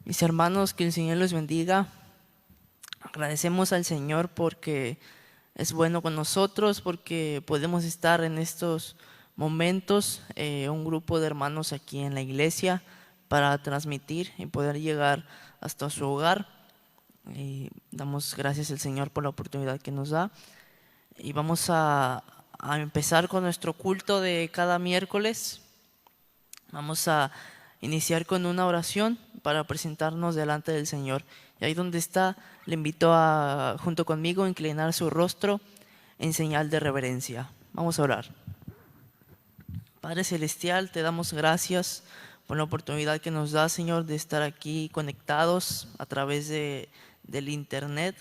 Mis hermanos, que el Señor los bendiga. Agradecemos al Señor porque es bueno con nosotros, porque podemos estar en estos momentos, un grupo de hermanos aquí en la iglesia, para transmitir y poder llegar hasta su hogar. Damos gracias al Señor por la oportunidad que nos da. Y vamos a empezar con nuestro culto de cada miércoles. Vamos a iniciar con una oración para presentarnos delante del Señor. Y ahí donde está, le invito a, junto conmigo, inclinar su rostro en señal de reverencia. Vamos a orar. Padre Celestial, te damos gracias por la oportunidad que nos da, Señor, de estar aquí conectados a través del internet.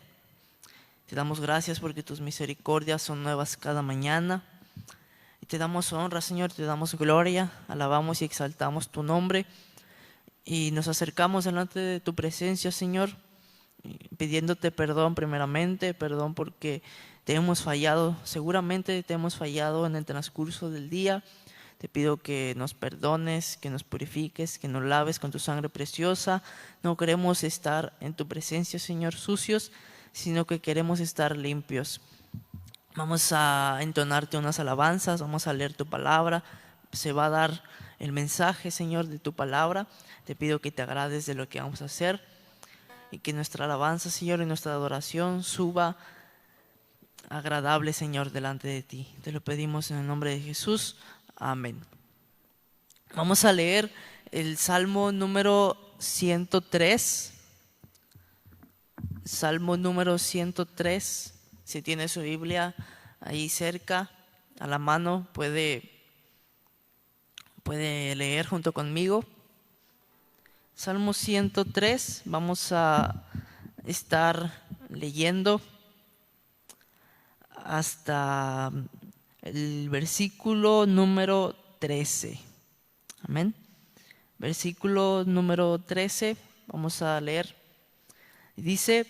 Te damos gracias porque tus misericordias son nuevas cada mañana. Y te damos honra, Señor, te damos gloria, alabamos y exaltamos tu nombre. Y nos acercamos delante de tu presencia, Señor, pidiéndote perdón primeramente, perdón porque te hemos fallado, seguramente te hemos fallado en el transcurso del día. Te pido que nos perdones, que nos purifiques, que nos laves con tu sangre preciosa. No queremos estar en tu presencia, Señor, sucios, sino que queremos estar limpios. Vamos a entonarte unas alabanzas, vamos a leer tu palabra. Se va a dar el mensaje, Señor, de tu palabra. Te pido que te agrades de lo que vamos a hacer y que nuestra alabanza, Señor, y nuestra adoración suba agradable, Señor, delante de ti. Te lo pedimos en el nombre de Jesús. Amén. Vamos a leer el Salmo número 103. Salmo número 103. Si tiene su Biblia ahí cerca, a la mano, puede leer junto conmigo. Salmo 103, vamos a estar leyendo hasta el versículo número 13. Amén. Versículo número 13, vamos a leer. Dice: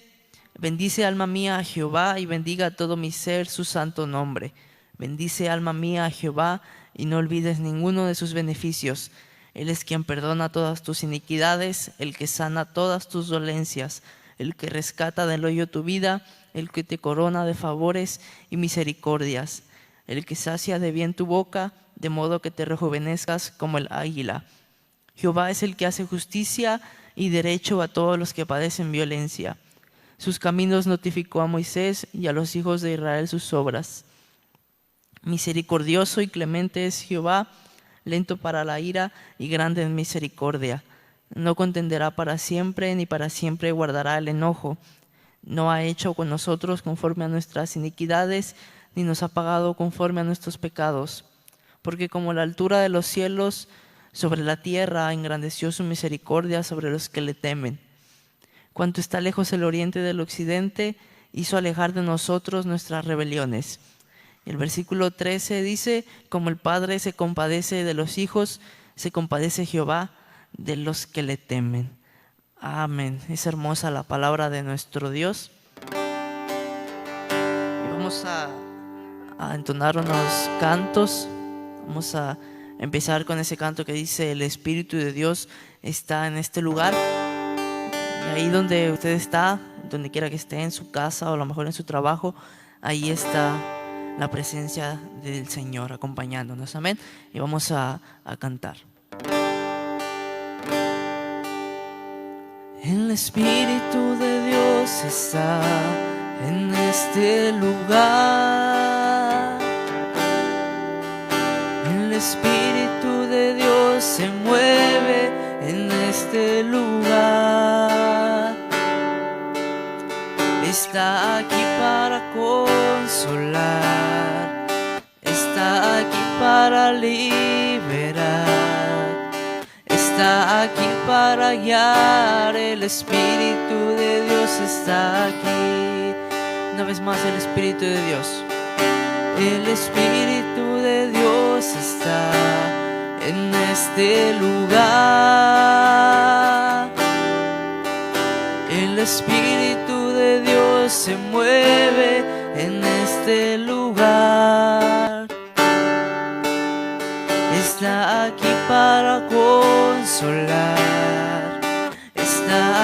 bendice alma mía a Jehová y bendiga todo mi ser su santo nombre. Bendice alma mía a Jehová y no olvides ninguno de sus beneficios. Él es quien perdona todas tus iniquidades, el que sana todas tus dolencias, el que rescata del hoyo tu vida, el que te corona de favores y misericordias, el que sacia de bien tu boca, de modo que te rejuvenezcas como el águila. Jehová es el que hace justicia y derecho a todos los que padecen violencia. Sus caminos notificó a Moisés y a los hijos de Israel sus obras. Misericordioso y clemente es Jehová, lento para la ira y grande en misericordia. No contenderá para siempre, ni para siempre guardará el enojo. No ha hecho con nosotros conforme a nuestras iniquidades, ni nos ha pagado conforme a nuestros pecados. Porque como la altura de los cielos sobre la tierra, engrandeció su misericordia sobre los que le temen. Cuanto está lejos el oriente del occidente, hizo alejar de nosotros nuestras rebeliones. El versículo 13 dice: como el Padre se compadece de los hijos, se compadece Jehová de los que le temen. Amén. Es hermosa la palabra de nuestro Dios. Y vamos a entonar unos cantos. Vamos a empezar con ese canto que dice: el Espíritu de Dios está en este lugar. Y ahí donde usted está, donde quiera que esté, en su casa o a lo mejor en su trabajo, ahí está la presencia del Señor acompañándonos. Amén. Y vamos a cantar. El Espíritu de Dios está en este lugar. El Espíritu de Dios se mueve en este lugar. Está aquí para consolar, está aquí para liberar, está aquí para guiar. El Espíritu de Dios está aquí. Una vez más, el Espíritu de Dios. El Espíritu de Dios está en este lugar. El Espíritu de Dios se mueve en este lugar. Está aquí para consolar, está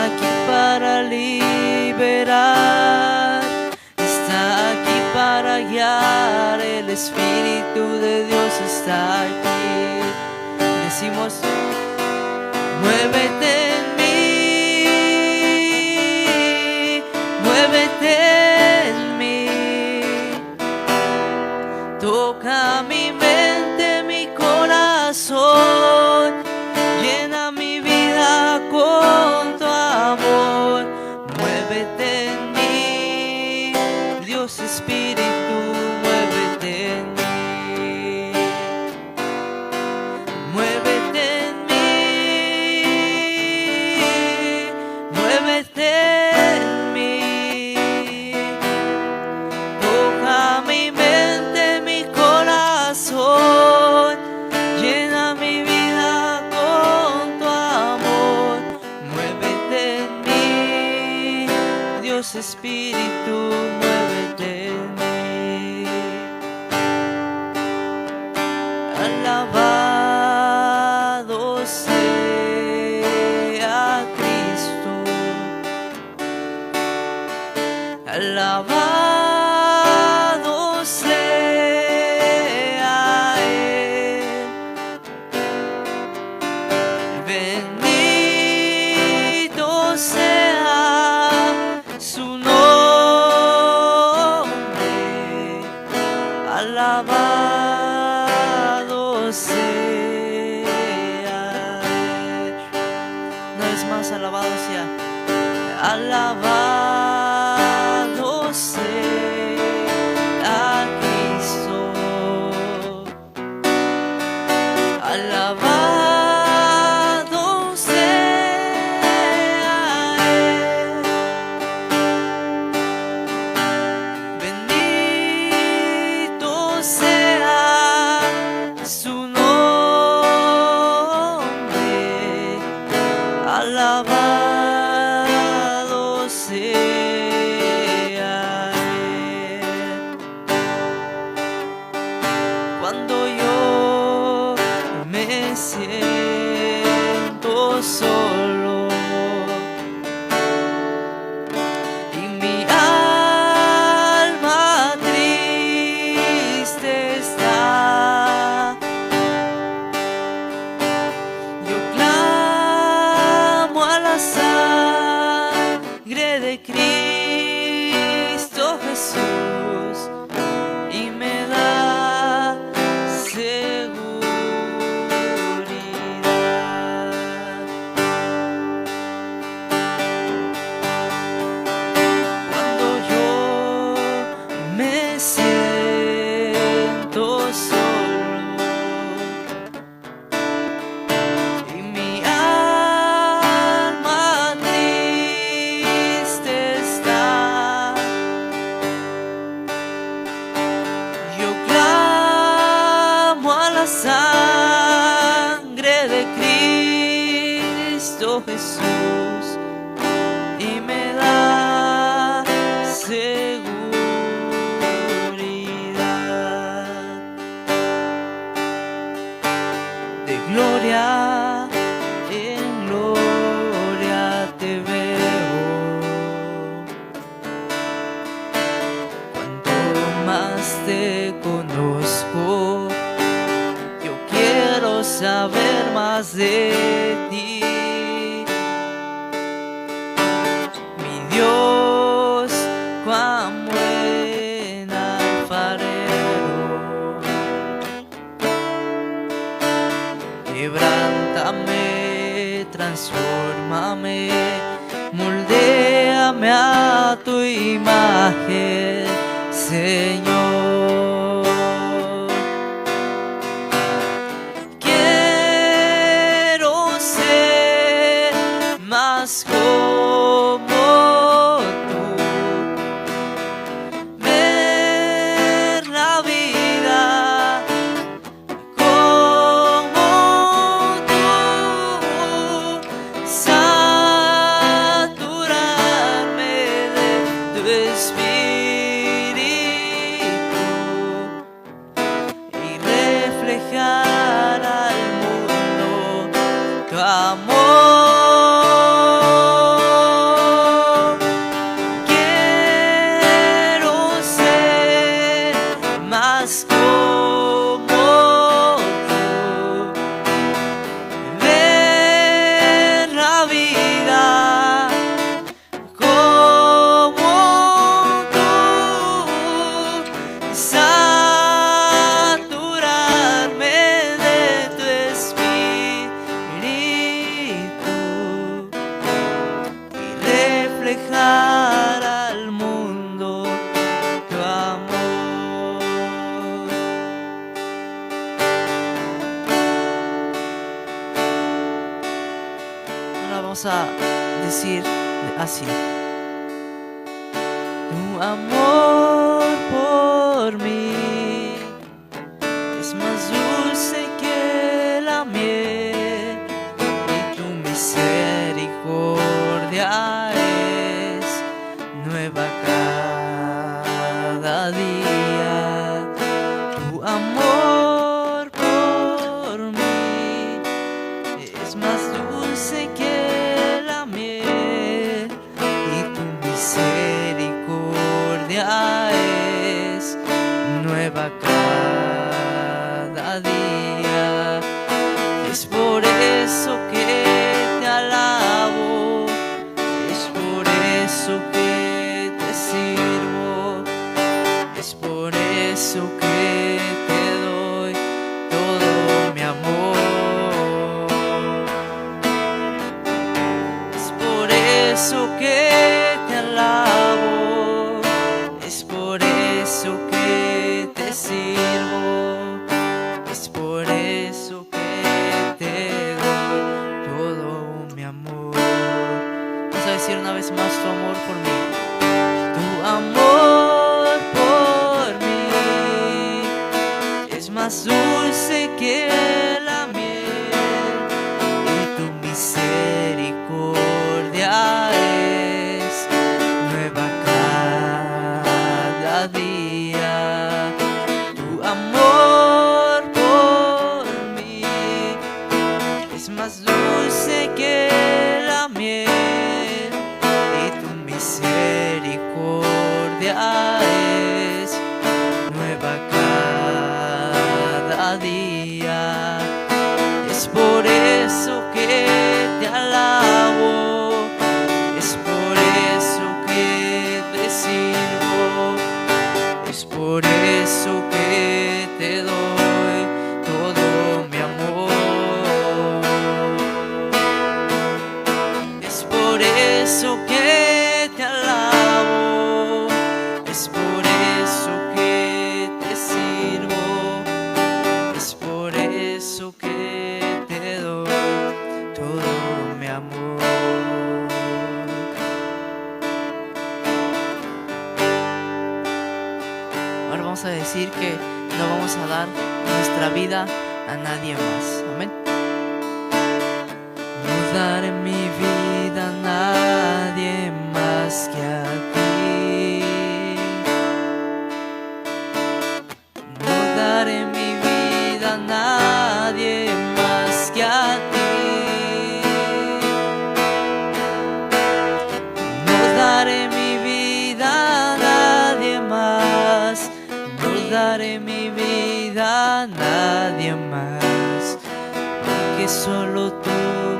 Espíritu de Dios está aquí. Decimos, muévete en mí, muévete en mí. Toca mi mente, mi corazón, llena mi vida con tu amor. Muévete en mí, Dios Espíritu, muévete en mí. Muévete en mí, muévete en mí. Toca mi mente, mi corazón, llena mi vida con tu amor. Muévete en mí, Dios Espíritu, muévete en mí. Alabado sea Cristo, alabado sea Él. Bendito sea su nombre, alabado sea Él. Una vez más, alabado sea, alabado sea Cristo, alabado sea Él. Bendito sea su nombre, alabado sea Él. Cuando yo me siento solo y mi alma triste está, yo clamo a la sangre de Cristo Jesús y me da seguridad. Cuando yo me siento solo y mi alma triste está, yo clamo a la sangre de Cristo Jesús y me da seguridad. De gloria en gloria te veo, cuanto más te conozco, yo quiero saber más de ti. Mi Dios, cuán buen alfarero, quebrántame, transfórmame, moldéame a tu imagen, Señor. Quiero ser más como tú, ver la vida como tú, saturarme de tu espíritu y reflejar al mundo tu amor. reflejar al mundo tu amor. Ahora vamos a decir así: tu amor por mí es más dulce que la miel, y tu misericordia es nueva cada día. Tu amor por mí es más dulce que la miel, y tu misericordia es nueva cada día. Es por eso que te alabo, es por eso que te sirvo, es por eso que te doy todo mi amor. Es por eso que te alabo, es por eso que te sirvo, es por eso que te doy todo mi amor. Vamos a decir una vez más: tu amor por mí. Tu amor por mí es más dulce que la miel, y tu misericordia es nueva cada día. Tu amor por mí es más dulce que la miel, y tu misericordia es nueva cada día. Es por eso que te alabo, es por eso que te sirvo, es por eso que te doy todo mi amor. Es por eso que te alabo, es por eso que te sirvo, es por eso que te doy todo mi amor. Ahora vamos a decir que no vamos a dar nuestra vida a nadie más. Amén. No daré mi vida a nadie más que a ti. No daré mi vida a nadie más que a ti. No daré mi vida a nadie más. No daré mi vida a nadie más, porque solo tú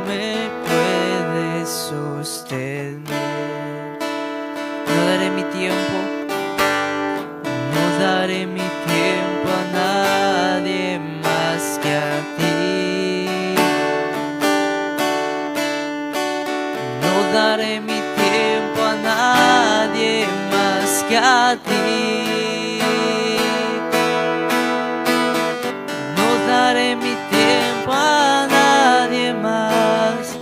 me puedes sostener. No daré mi tiempo, no daré mi tiempo a nadie más que a ti. No daré mi tiempo a nadie más que a ti. No daré mi tiempo a nadie más,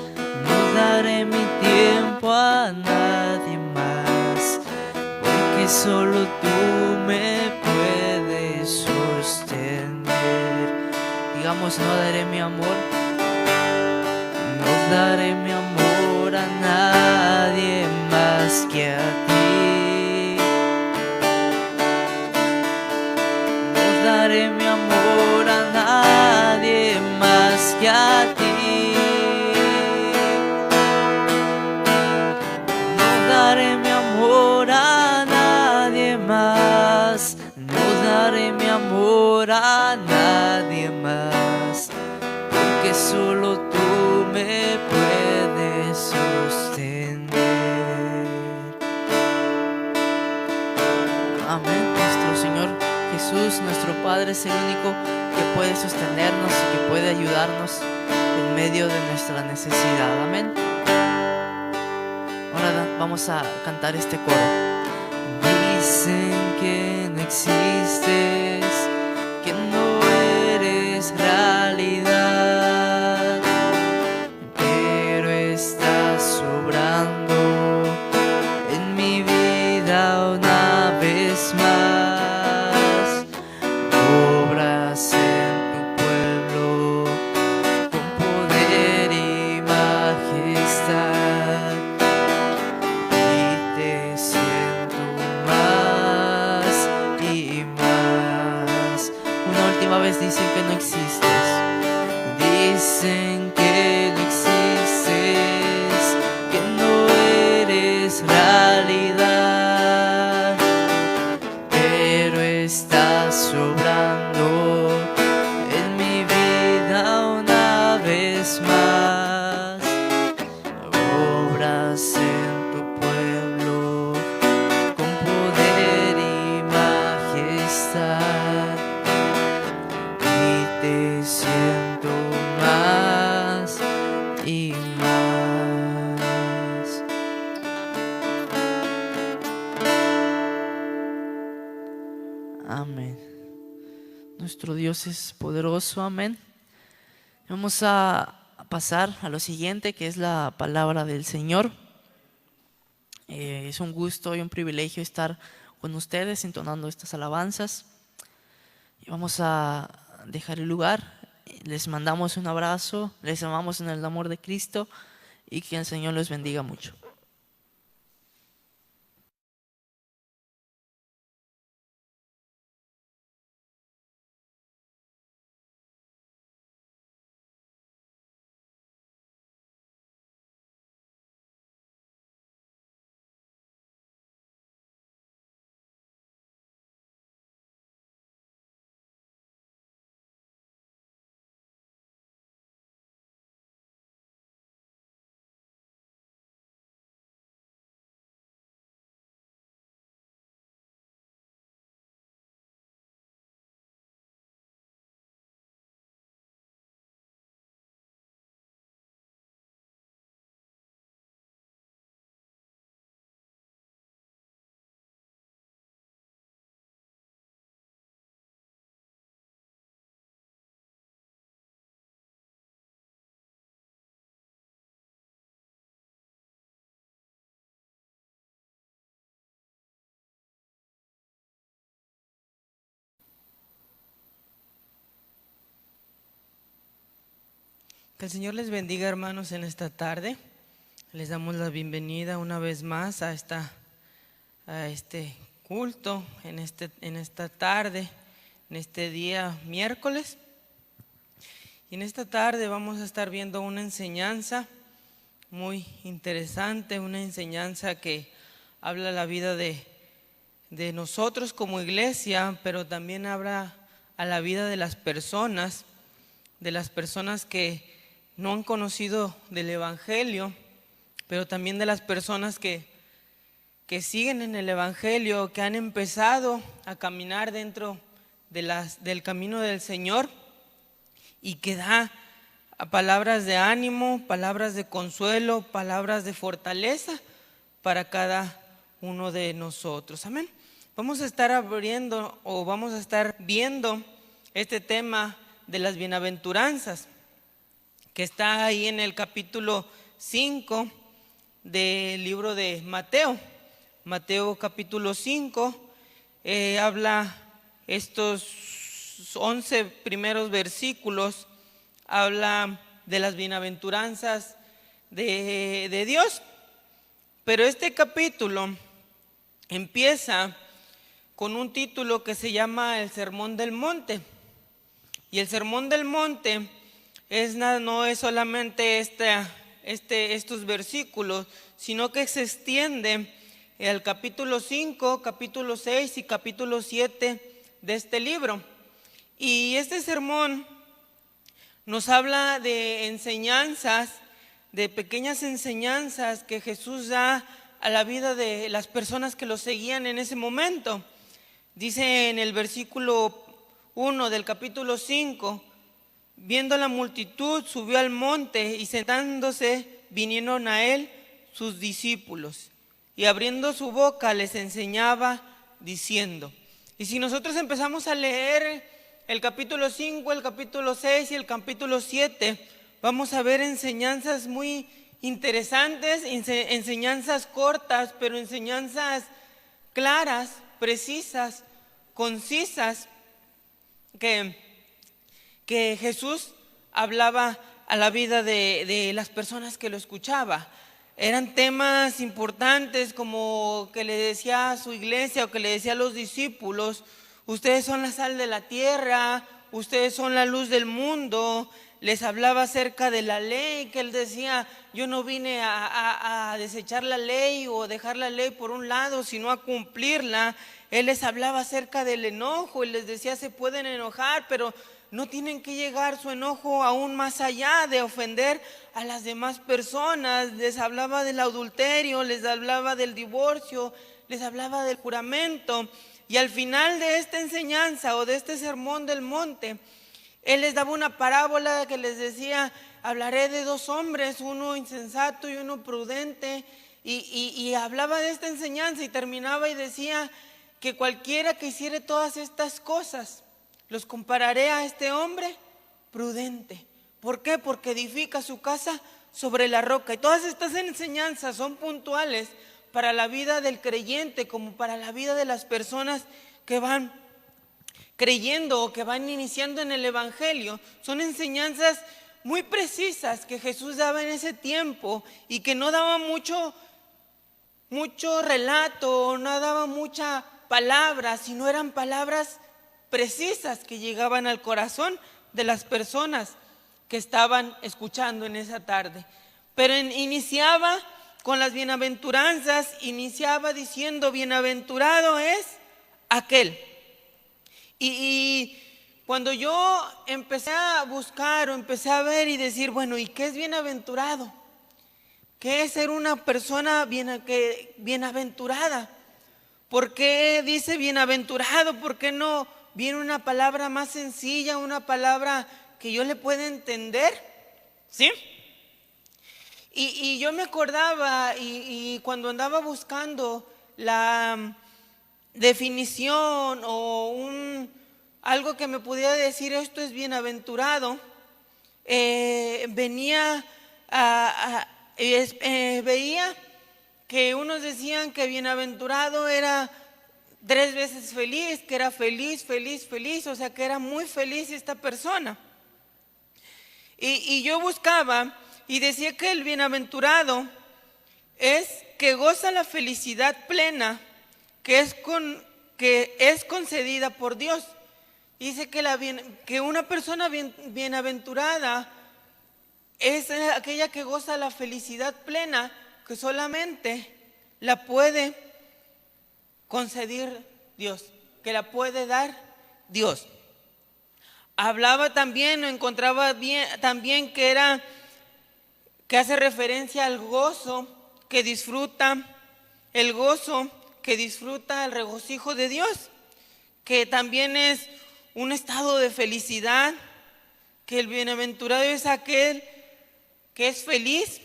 no daré mi tiempo a nadie más, porque solo tú me puedes sostener. Digamos: no daré mi amor, no daré mi amor a nadie más que a ti. No daré mi amor a nadie más que a ti. No daré mi amor a nadie más, no daré mi amor a nadie más, porque solo tú me puedes sostener. Amén. Nuestro Señor Jesús, nuestro Padre, es el único que puede sostenernos y que puede ayudarnos en medio de nuestra necesidad. Amén. Ahora vamos a cantar este coro. Dicen que no existes, que no eres realidad, pero estás sobrando en mi vida una vez más. Obras en tu pueblo con poder y majestad, y te siento más y más. Una última vez dicen que no existes, dicen que no existes, que no eres realidad, pero estás sobrando en mi vida una vez más. Obras en tu pueblo con poder y majestad, y te siento más y más. Amén. Nuestro Dios es poderoso, amén. Vamos a pasar a lo siguiente, que es la palabra del Señor. Es un gusto y un privilegio estar con ustedes entonando estas alabanzas. Y vamos a dejar el lugar. Les mandamos un abrazo, les amamos en el amor de Cristo y que el Señor los bendiga mucho. Que el Señor les bendiga, hermanos, en esta tarde. Les damos la bienvenida una vez más a este culto, en esta tarde, en este día miércoles. Y en esta tarde vamos a estar viendo una enseñanza muy interesante, una enseñanza que habla la vida de nosotros como iglesia, pero también habla a la vida de las personas que no han conocido del Evangelio, pero también de las personas que siguen en el Evangelio, que han empezado a caminar dentro del camino del Señor, y que da palabras de ánimo, palabras de consuelo, palabras de fortaleza para cada uno de nosotros. Amén. Vamos a estar abriendo o vamos a estar viendo este tema de las bienaventuranzas, que está ahí en el capítulo 5 del libro de Mateo. Mateo capítulo 5 habla estos 11 primeros versículos, habla de las bienaventuranzas de Dios. Pero este capítulo empieza con un título que se llama el Sermón del Monte. Y el Sermón del Monte no es solamente estos versículos, sino que se extiende al capítulo 5, capítulo 6 y capítulo 7 de este libro. Y este sermón nos habla de enseñanzas, de pequeñas enseñanzas que Jesús da a la vida de las personas que lo seguían en ese momento. Dice en el versículo 1 del capítulo 5: viendo la multitud, subió al monte, y sentándose vinieron a él sus discípulos. y abriendo su boca les enseñaba diciendo. Y si nosotros empezamos a leer el capítulo 5, el capítulo 6 y el capítulo 7, vamos a ver enseñanzas muy interesantes, enseñanzas cortas, pero enseñanzas claras, precisas, concisas, que Jesús hablaba a la vida de las personas que lo escuchaba. Eran temas importantes, como que le decía a su iglesia o que le decía a los discípulos: ustedes son la sal de la tierra, ustedes son la luz del mundo. Les hablaba acerca de la ley, que él decía: yo no vine a desechar la ley o dejar la ley por un lado, sino a cumplirla. Él les hablaba acerca del enojo y les decía: se pueden enojar, pero no tienen que llegar su enojo aún más allá de ofender a las demás personas. Les hablaba del adulterio, les hablaba del divorcio, les hablaba del juramento. Y al final de esta enseñanza o de este sermón del monte, él les daba una parábola que les decía: hablaré de dos hombres, uno insensato y uno prudente. Y hablaba de esta enseñanza y terminaba y decía que cualquiera que hiciere todas estas cosas, los compararé a este hombre prudente. ¿Por qué? Porque edifica su casa sobre la roca. Y todas estas enseñanzas son puntuales para la vida del creyente, como para la vida de las personas que van creyendo o que van iniciando en el evangelio. Son enseñanzas muy precisas que Jesús daba en ese tiempo y que no daba mucho relato, no daba mucha palabra, sino eran palabras precisas que llegaban al corazón de las personas que estaban escuchando en esa tarde. Pero iniciaba con las bienaventuranzas, iniciaba diciendo: bienaventurado es aquel. Y cuando yo empecé a buscar o empecé a ver y decir: bueno, ¿y qué es bienaventurado? ¿Qué es ser una persona bienaventurada? ¿Por qué dice bienaventurado? ¿Por qué no viene una palabra más sencilla, una palabra que yo le pueda entender? ¿Sí? Y yo me acordaba y cuando andaba buscando la definición o algo que me pudiera decir esto es bienaventurado, veía que unos decían que bienaventurado era 3 veces feliz, que era feliz, feliz, feliz, o sea que era muy feliz esta persona. Y yo buscaba y decía que el bienaventurado es que goza la felicidad plena que es concedida por Dios. Dice que una persona bienaventurada es aquella que goza la felicidad plena que solamente la puede conceder Dios, que la puede dar Dios. Hablaba también, o encontraba bien, también que hace referencia al gozo que disfruta, el regocijo de Dios, que también es un estado de felicidad, que el bienaventurado es aquel que es feliz,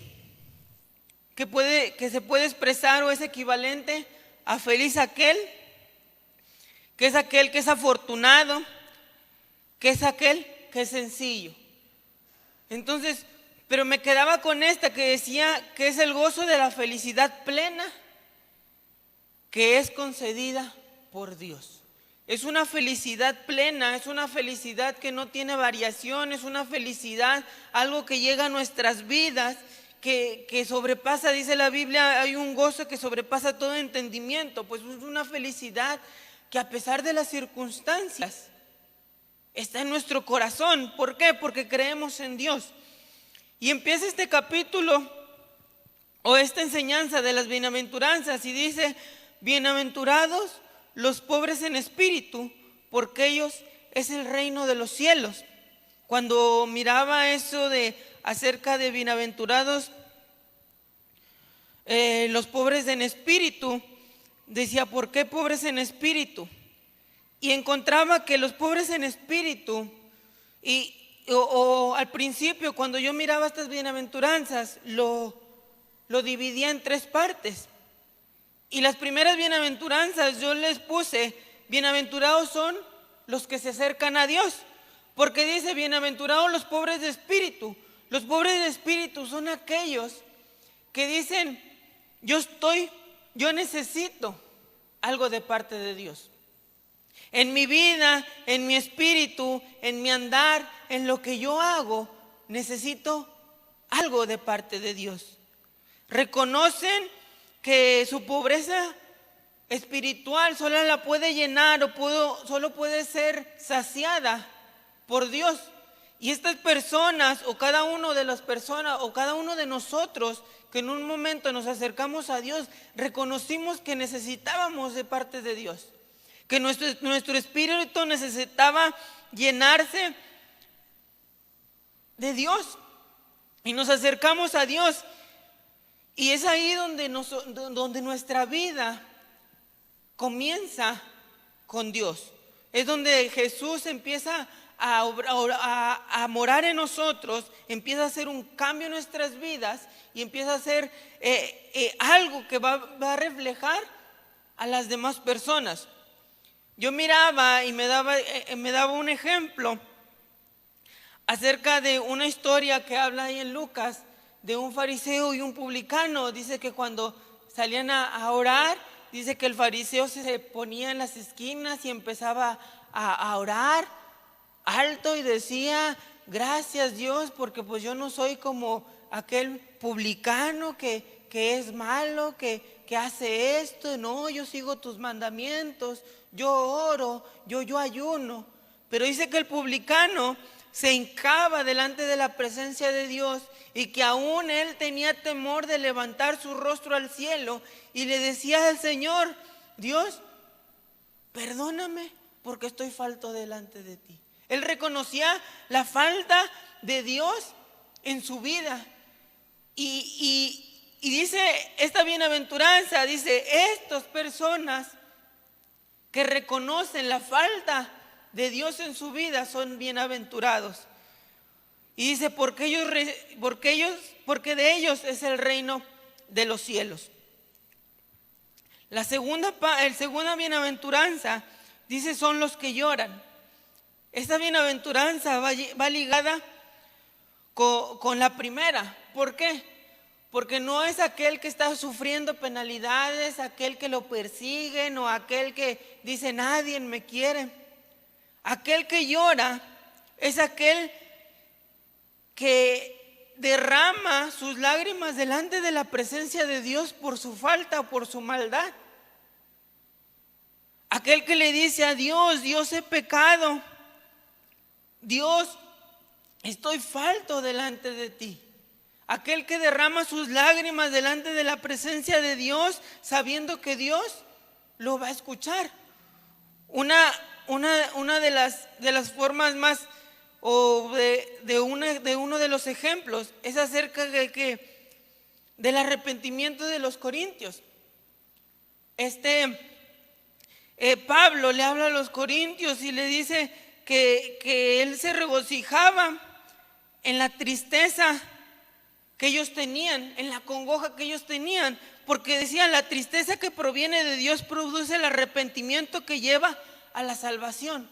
que se puede expresar o es equivalente a feliz aquel que es afortunado, que es aquel que es sencillo. Entonces, pero me quedaba con esta que decía que es el gozo de la felicidad plena que es concedida por Dios. Es una felicidad plena, es una felicidad que no tiene variación, es una felicidad, algo que llega a nuestras vidas, que sobrepasa, dice la Biblia, hay un gozo que sobrepasa todo entendimiento. Pues es una felicidad que a pesar de las circunstancias está en nuestro corazón. ¿Por qué? Porque creemos en Dios. Y empieza este capítulo o esta enseñanza de las bienaventuranzas y dice: bienaventurados los pobres en espíritu, porque ellos es el reino de los cielos. Cuando miraba eso acerca de bienaventurados los pobres en espíritu, decía: ¿por qué pobres en espíritu? Y encontraba que los pobres en espíritu, o al principio cuando yo miraba estas bienaventuranzas, lo dividía en 3 partes. Y las primeras bienaventuranzas yo les puse, bienaventurados son los que se acercan a Dios, porque dice, bienaventurados los pobres de espíritu. Los pobres de espíritu son aquellos que dicen, yo necesito algo de parte de Dios. En mi vida, en mi espíritu, en mi andar, en lo que yo hago, necesito algo de parte de Dios. Reconocen que su pobreza espiritual solo la puede llenar solo puede ser saciada por Dios. Y estas personas, o cada uno de las personas, o cada uno de nosotros que en un momento nos acercamos a Dios, reconocimos que necesitábamos de parte de Dios, que nuestro espíritu necesitaba llenarse de Dios, y nos acercamos a Dios. Y es ahí donde nuestra vida comienza con Dios. Es donde Jesús empieza a morar en nosotros, empieza a hacer un cambio en nuestras vidas y empieza a hacer algo que va a reflejar a las demás personas. Yo miraba y me daba un ejemplo acerca de una historia que habla ahí en Lucas, de un fariseo y un publicano. Dice que cuando salían a orar, dice que el fariseo se ponía en las esquinas y empezaba a orar alto y decía, gracias Dios, porque pues yo no soy como aquel publicano que es malo, que hace esto. No, yo sigo tus mandamientos, yo oro, yo ayuno. Pero dice que el publicano se hincaba delante de la presencia de Dios y que aún él tenía temor de levantar su rostro al cielo y le decía al Señor, Dios, perdóname porque estoy falto delante de ti. Él reconocía la falta de Dios en su vida. Y dice esta bienaventuranza, dice, estas personas que reconocen la falta de Dios en su vida son bienaventurados. Y dice, porque de ellos es el reino de los cielos. La segunda bienaventuranza dice, son los que lloran. Esta bienaventuranza va ligada con la primera. ¿Por qué? Porque no es aquel que está sufriendo penalidades, aquel que lo persiguen o aquel que dice nadie me quiere. Aquel que llora es aquel que derrama sus lágrimas delante de la presencia de Dios por su falta o por su maldad. Aquel que le dice a Dios, Dios, he pecado. Dios, estoy falto delante de ti. Aquel que derrama sus lágrimas delante de la presencia de Dios, sabiendo que Dios lo va a escuchar. Una de las formas más, o de uno de los ejemplos, es acerca del arrepentimiento de los corintios. Pablo le habla a los corintios y le dice que él se regocijaba en la tristeza que ellos tenían, en la congoja que ellos tenían, porque decían, la tristeza que proviene de Dios produce el arrepentimiento que lleva a la salvación.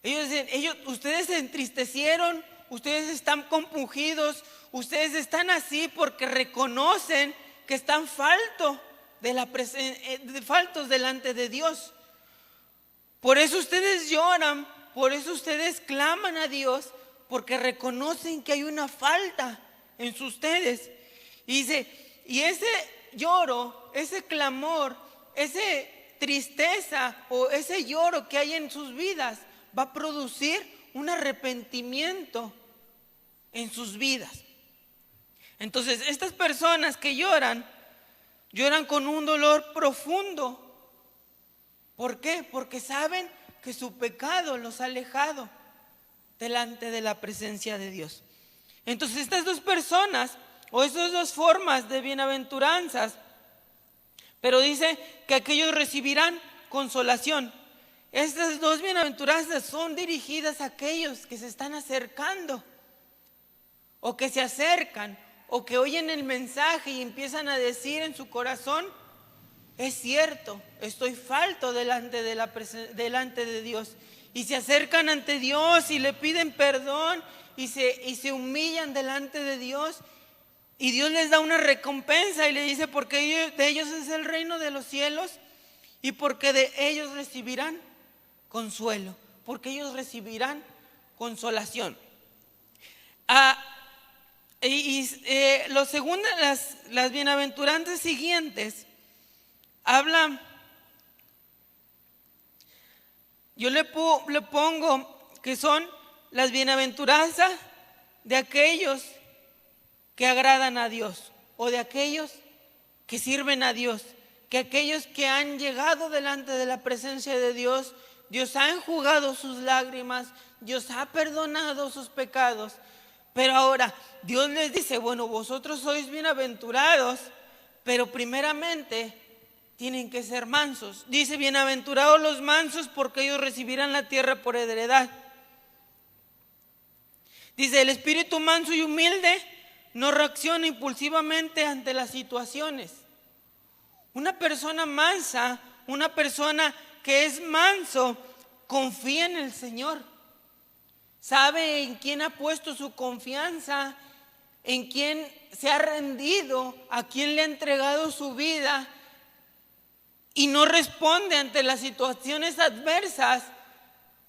Ellos decían, ustedes se entristecieron, ustedes están compungidos, ustedes están así porque reconocen que están faltos delante de Dios. Por eso ustedes lloran, por eso ustedes claman a Dios, porque reconocen que hay una falta en ustedes. Y dice, y ese lloro, ese clamor, esa tristeza o ese lloro que hay en sus vidas va a producir un arrepentimiento en sus vidas. Entonces, estas personas que lloran con un dolor profundo. ¿Por qué? Porque saben que su pecado los ha alejado delante de la presencia de Dios. Entonces, estas dos personas, o esas dos formas de bienaventuranzas, pero dice que aquellos recibirán consolación. Estas dos bienaventuranzas son dirigidas a aquellos que se están acercando, o que se acercan, o que oyen el mensaje y empiezan a decir en su corazón, es cierto, estoy falto delante de Dios. Y se acercan ante Dios y le piden perdón y se humillan delante de Dios. Y Dios les da una recompensa y le dice, porque de ellos es el reino de los cielos y porque de ellos recibirán consuelo, porque ellos recibirán consolación. Lo segundo, las bienaventuranzas siguientes hablan, yo le pongo que son las bienaventuranzas de aquellos que agradan a Dios, o de aquellos que sirven a Dios, que aquellos que han llegado delante de la presencia de Dios, Dios ha enjugado sus lágrimas, Dios ha perdonado sus pecados. Pero ahora Dios les dice, bueno, vosotros sois bienaventurados, pero primeramente tienen que ser mansos. Dice, bienaventurados los mansos, porque ellos recibirán la tierra por heredad. Dice, el espíritu manso y humilde no reacciona impulsivamente ante las situaciones. Una persona mansa, una persona que es manso, confía en el Señor. Sabe en quién ha puesto su confianza, en quién se ha rendido, a quién le ha entregado su vida, y no responde ante las situaciones adversas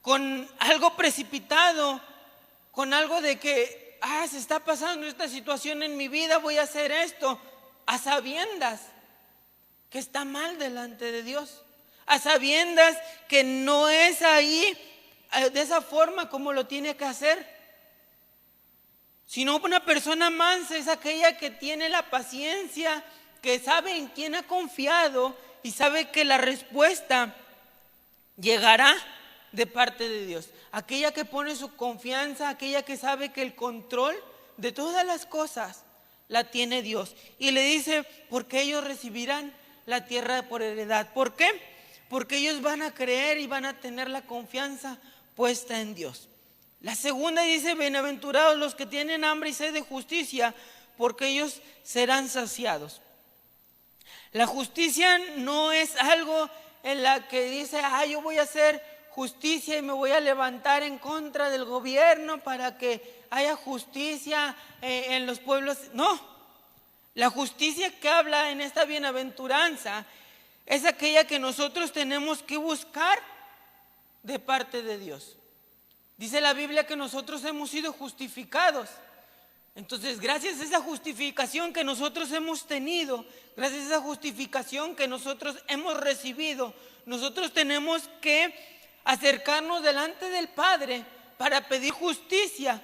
con algo precipitado, con algo de que se está pasando esta situación en mi vida, voy a hacer esto, a sabiendas que está mal delante de Dios, a sabiendas que no es ahí de esa forma como lo tiene que hacer. Sino una persona mansa es aquella que tiene la paciencia, que sabe en quién ha confiado y sabe que la respuesta llegará de parte de Dios. Aquella que pone su confianza, aquella que sabe que el control de todas las cosas la tiene Dios. Y le dice, porque ellos recibirán la tierra por heredad. ¿Por qué? Porque ellos van a creer y van a tener la confianza puesta en Dios. La segunda dice, bienaventurados los que tienen hambre y sed de justicia, porque ellos serán saciados. La justicia no es algo en la que dice, yo voy a hacer justicia y me voy a levantar en contra del gobierno para que haya justicia en los pueblos. No, la justicia que habla en esta bienaventuranza es aquella que nosotros tenemos que buscar de parte de Dios. Dice la Biblia que nosotros hemos sido justificados. Entonces, gracias a esa justificación que nosotros hemos tenido, gracias a esa justificación que nosotros hemos recibido, nosotros tenemos que acercarnos delante del Padre para pedir justicia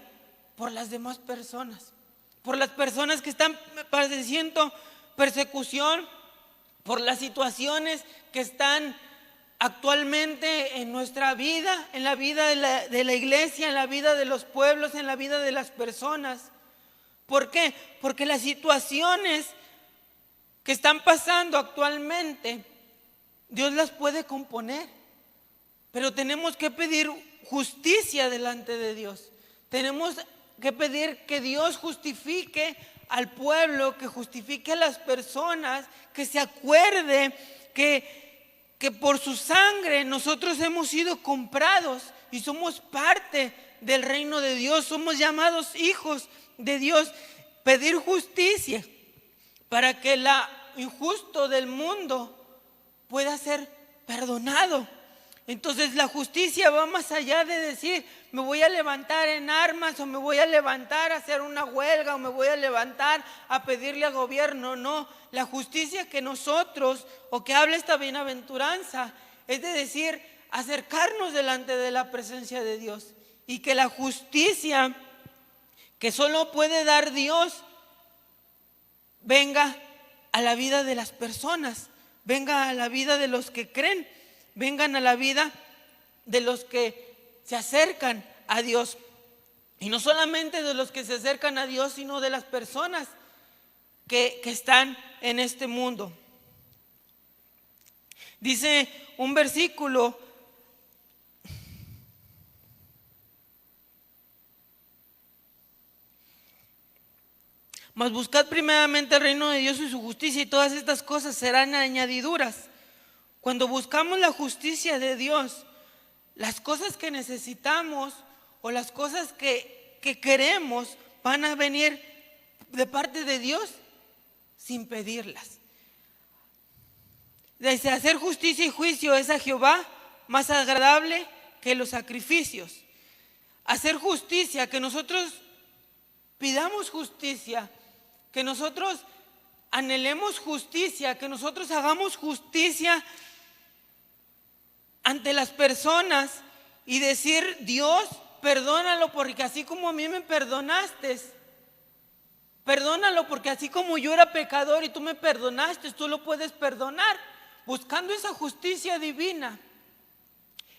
por las demás personas, por las personas que están padeciendo persecución, por las situaciones que están actualmente en nuestra vida, en la vida de la iglesia, en la vida de los pueblos, en la vida de las personas. ¿Por qué? Porque las situaciones que están pasando actualmente, Dios las puede componer, pero tenemos que pedir justicia delante de Dios. Tenemos que pedir que Dios justifique al pueblo, que justifique a las personas, que se acuerde que por su sangre nosotros hemos sido comprados y somos parte del reino de Dios, somos llamados hijos de Dios. Pedir justicia para que el injusto del mundo pueda ser perdonado. Entonces la justicia va más allá de decir, me voy a levantar en armas, o me voy a levantar a hacer una huelga, o me voy a levantar a pedirle al gobierno. No, la justicia que nosotros, o que habla esta bienaventuranza, es de decir, acercarnos delante de la presencia de Dios, y que la justicia que solo puede dar Dios venga a la vida de las personas, venga a la vida de los que creen, vengan a la vida de los que se acercan a Dios. Y no solamente de los que se acercan a Dios, sino de las personas que están en este mundo. Dice un versículo, Mas buscad primeramente el reino de Dios y su justicia, y todas estas cosas serán añadiduras. Cuando buscamos la justicia de Dios, las cosas que necesitamos o las cosas que queremos van a venir de parte de Dios sin pedirlas. Desde hacer justicia y juicio es a Jehová más agradable que los sacrificios. Hacer justicia, que nosotros pidamos justicia, que nosotros anhelemos justicia, que nosotros hagamos justicia ante las personas y decir: Dios, perdónalo porque así como a mí me perdonaste, perdónalo porque así como yo era pecador y tú me perdonaste, tú lo puedes perdonar. Buscando esa justicia divina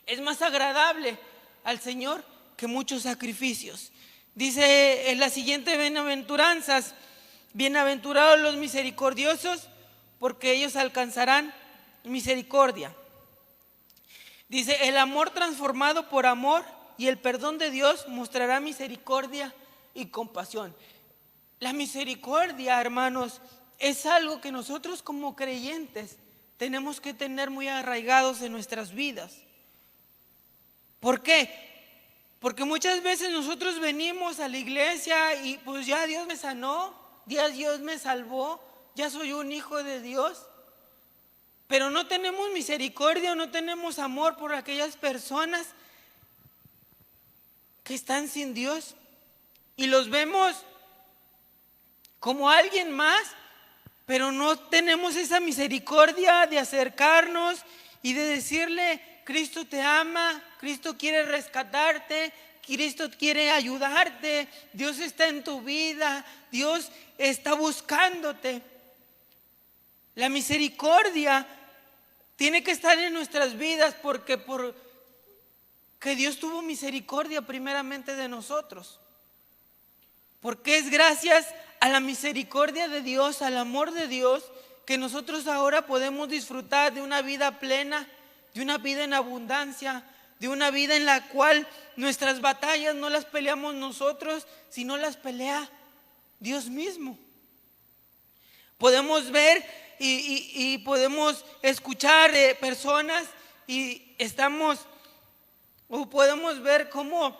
es más agradable al Señor que muchos sacrificios. Dice en la siguiente bienaventuranzas: bienaventurados los misericordiosos, porque ellos alcanzarán misericordia. Dice: el amor transformado por amor y el perdón de Dios mostrará misericordia y compasión. La misericordia, hermanos, es algo que nosotros como creyentes tenemos que tener muy arraigados en nuestras vidas. ¿Por qué? Porque muchas veces nosotros venimos a la iglesia y pues ya Dios me sanó, ya Dios me salvó, ya soy un hijo de Dios. Pero no tenemos misericordia o no tenemos amor por aquellas personas que están sin Dios. Y los vemos como alguien más, pero no tenemos esa misericordia de acercarnos y de decirle: Cristo te ama, Cristo quiere rescatarte, Cristo quiere ayudarte, Dios está en tu vida, Dios está buscándote. La misericordia tiene que estar en nuestras vidas porque Dios tuvo misericordia primeramente de nosotros. Porque es gracias a la misericordia de Dios, al amor de Dios, que nosotros ahora podemos disfrutar de una vida plena, de una vida en abundancia, de una vida en la cual nuestras batallas no las peleamos nosotros, sino las pelea Dios mismo. Podemos ver y podemos escuchar personas y podemos ver cómo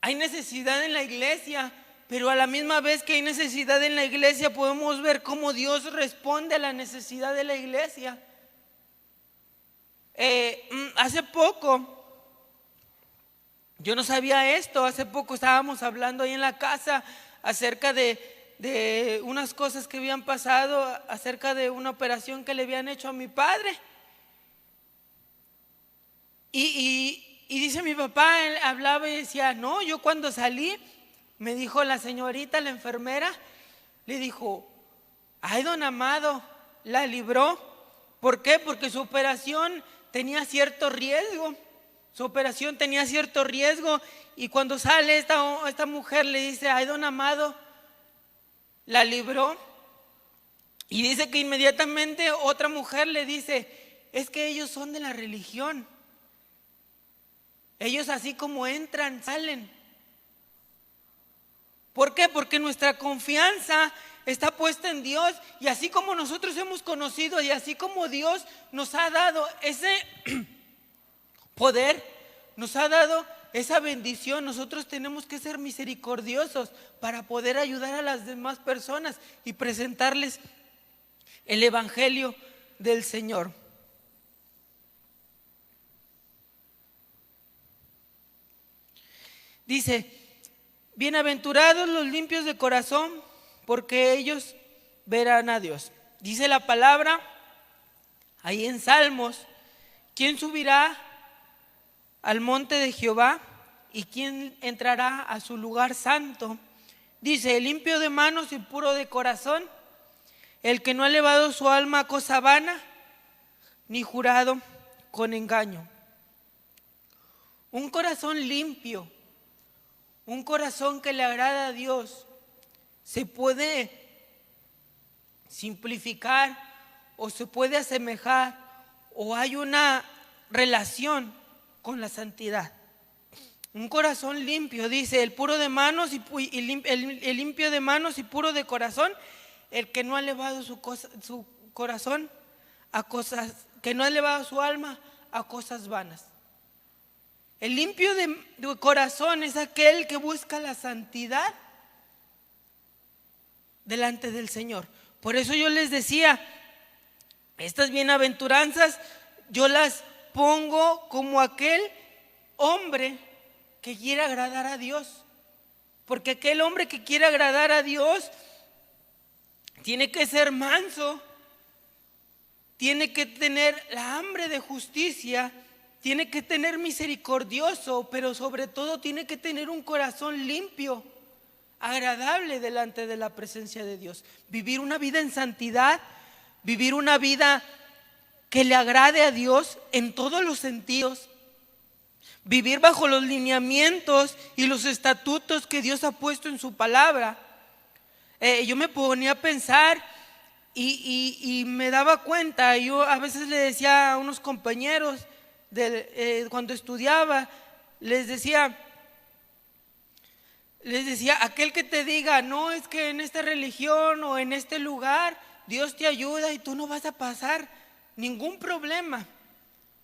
hay necesidad en la iglesia, pero a la misma vez que hay necesidad en la iglesia podemos ver cómo Dios responde a la necesidad de la iglesia. Hace poco, yo no sabía esto, hace poco estábamos hablando ahí en la casa acerca de unas cosas que habían pasado, acerca de una operación que le habían hecho a mi padre. Y dice mi papá, él hablaba y decía: no, yo cuando salí, me dijo la señorita, la enfermera, le dijo: ay, don Amado, la libró. ¿Por qué? Porque su operación tenía cierto riesgo. Y cuando sale esta mujer le dice: ay, don Amado, la libró. Y dice que inmediatamente otra mujer le dice: es que ellos son de la religión. Ellos así como entran, salen. ¿Por qué? Porque nuestra confianza está puesta en Dios, y así como nosotros hemos conocido y así como Dios nos ha dado ese poder, nos ha dado esa bendición, nosotros tenemos que ser misericordiosos para poder ayudar a las demás personas y presentarles el evangelio del Señor. Dice: bienaventurados los limpios de corazón, porque ellos verán a Dios. Dice la palabra ahí en Salmos: ¿quién subirá al monte de Jehová y quién entrará a su lugar santo? Dice: el limpio de manos y puro de corazón, el que no ha elevado su alma a cosa vana, ni jurado con engaño. Un corazón limpio, un corazón que le agrada a Dios, se puede simplificar o se puede asemejar, o hay una relación con la santidad. Un corazón limpio, dice, el puro de manos el limpio de manos y puro de corazón, el que no ha elevado su corazón a cosas, que no ha elevado su alma a cosas vanas. El limpio de corazón es aquel que busca la santidad delante del Señor. Por eso yo les decía, estas bienaventuranzas yo las pongo como aquel hombre que quiere agradar a Dios. Porque aquel hombre que quiere agradar a Dios tiene que ser manso, tiene que tener la hambre de justicia, tiene que tener misericordioso, pero sobre todo tiene que tener un corazón limpio, agradable delante de la presencia de Dios. Vivir una vida en santidad, vivir una vida que le agrade a Dios en todos los sentidos. Vivir bajo los lineamientos y los estatutos que Dios ha puesto en su palabra. Yo me ponía a pensar y me daba cuenta. Yo a veces le decía a unos compañeros cuando estudiaba, les decía, aquel que te diga, no, es que en esta religión o en este lugar Dios te ayuda y tú no vas a pasar ningún problema.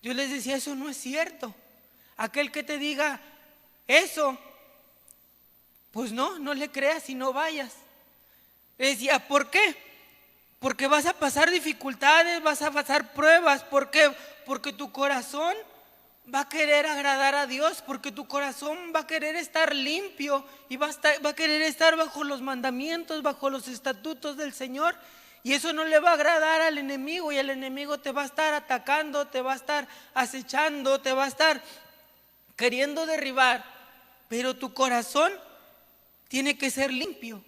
Yo les decía, eso no es cierto. Aquel que te diga eso, pues no le creas y no vayas. Le decía, ¿por qué? Porque vas a pasar dificultades, vas a pasar pruebas. ¿Por qué? Porque tu corazón va a querer agradar a Dios, porque tu corazón va a querer estar limpio y va a querer estar bajo los mandamientos, bajo los estatutos del Señor. Y eso no le va a agradar al enemigo, y el enemigo te va a estar atacando, te va a estar acechando, te va a estar queriendo derribar. Pero tu corazón tiene que ser limpio.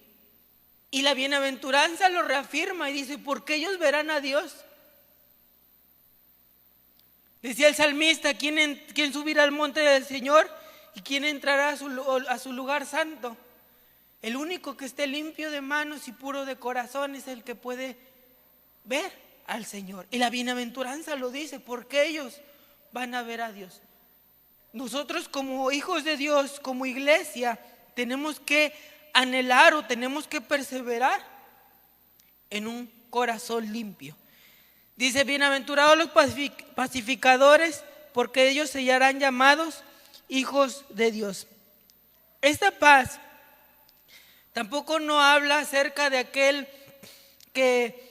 Y la bienaventuranza lo reafirma y dice, porque ellos verán a Dios. Decía el salmista, ¿quién subirá al monte del Señor? ¿Y quién entrará a su lugar santo? El único que esté limpio de manos y puro de corazón es el que puede ver al Señor. Y la bienaventuranza lo dice, porque ellos van a ver a Dios. Nosotros como hijos de Dios, como iglesia, tenemos que anhelar o tenemos que perseverar en un corazón limpio. Dice, bienaventurados los pacificadores, porque ellos serán llamados hijos de Dios. Esta paz tampoco no habla acerca de aquel que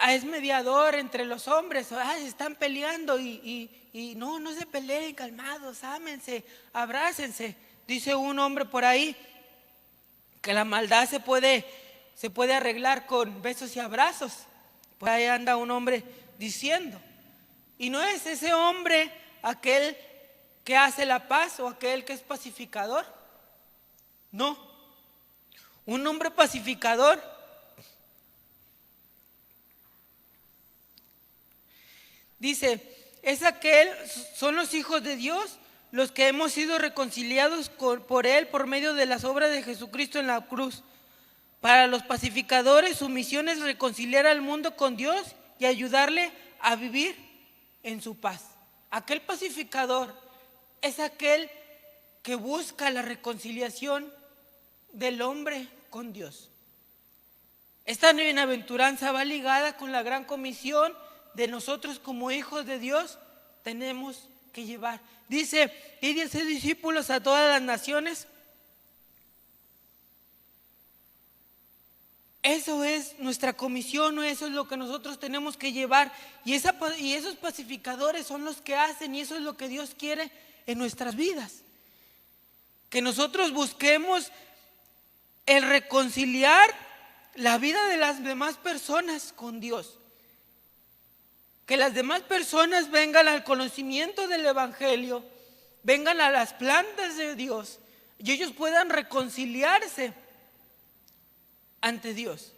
es mediador entre los hombres. Están peleando y no se peleen, calmados, ámense, abrácense. Dice un hombre por ahí que la maldad se puede arreglar con besos y abrazos. Por ahí anda un hombre diciendo. Y no es ese hombre aquel que hace la paz o aquel que es pacificador. No. Un hombre pacificador dice, son los hijos de Dios, los que hemos sido reconciliados por Él por medio de las obras de Jesucristo en la cruz. Para los pacificadores su misión es reconciliar al mundo con Dios y ayudarle a vivir en su paz. Aquel pacificador es aquel que busca la reconciliación del hombre con Dios. Esta bienaventuranza va ligada con la gran comisión de nosotros como hijos de Dios. Tenemos que llevar. Dice, id y haced discípulos a todas las naciones. Eso es nuestra comisión, eso es lo que nosotros tenemos que llevar. Y esos pacificadores son los que hacen, y eso es lo que Dios quiere en nuestras vidas. Que nosotros busquemos el reconciliar la vida de las demás personas con Dios. Que las demás personas vengan al conocimiento del Evangelio, vengan a las plantas de Dios y ellos puedan reconciliarse ante Dios.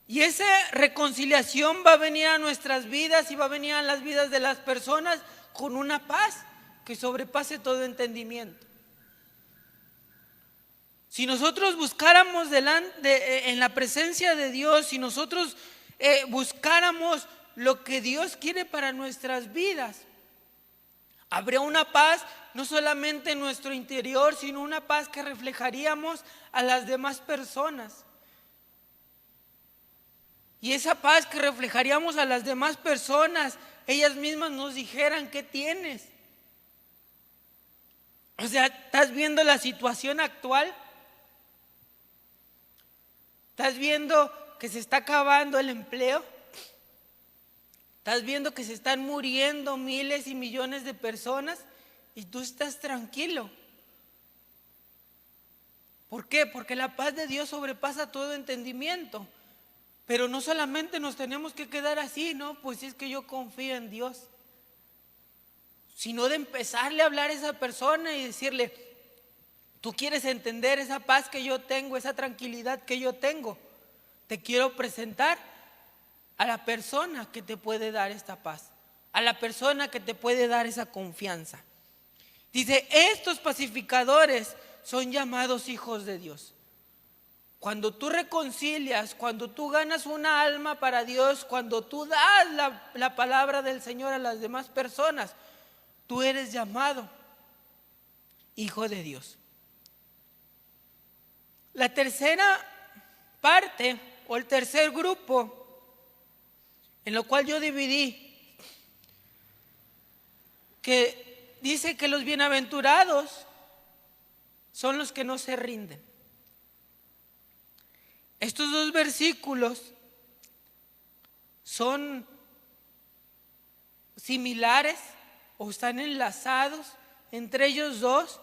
Y esa reconciliación va a venir a nuestras vidas y va a venir a las vidas de las personas con una paz que sobrepase todo entendimiento. Si nosotros buscáramos en la presencia de Dios, si nosotros buscáramos lo que Dios quiere para nuestras vidas, Habría una paz no solamente en nuestro interior, sino una paz que reflejaríamos a las demás personas. Y esa paz que reflejaríamos a las demás personas, ellas mismas nos dijeran: ¿qué tienes? O sea, ¿estás viendo la situación actual? ¿Estás viendo que se está acabando el empleo? ¿Estás viendo que se están muriendo miles y millones de personas y tú estás tranquilo? ¿Por qué? Porque la paz de Dios sobrepasa todo entendimiento. Pero no solamente nos tenemos que quedar así, ¿no? Pues es que yo confío en Dios. Sino de empezarle a hablar a esa persona y decirle: tú quieres entender esa paz que yo tengo, esa tranquilidad que yo tengo. Te quiero presentar a la persona que te puede dar esta paz, a la persona que te puede dar esa confianza. Dice: estos pacificadores son llamados hijos de Dios. Cuando tú reconcilias, cuando tú ganas una alma para Dios, cuando tú das la palabra del Señor a las demás personas, tú eres llamado hijo de Dios. La tercera parte o el tercer grupo en lo cual yo dividí, que dice que los bienaventurados son los que no se rinden. Estos dos versículos son similares o están enlazados entre ellos dos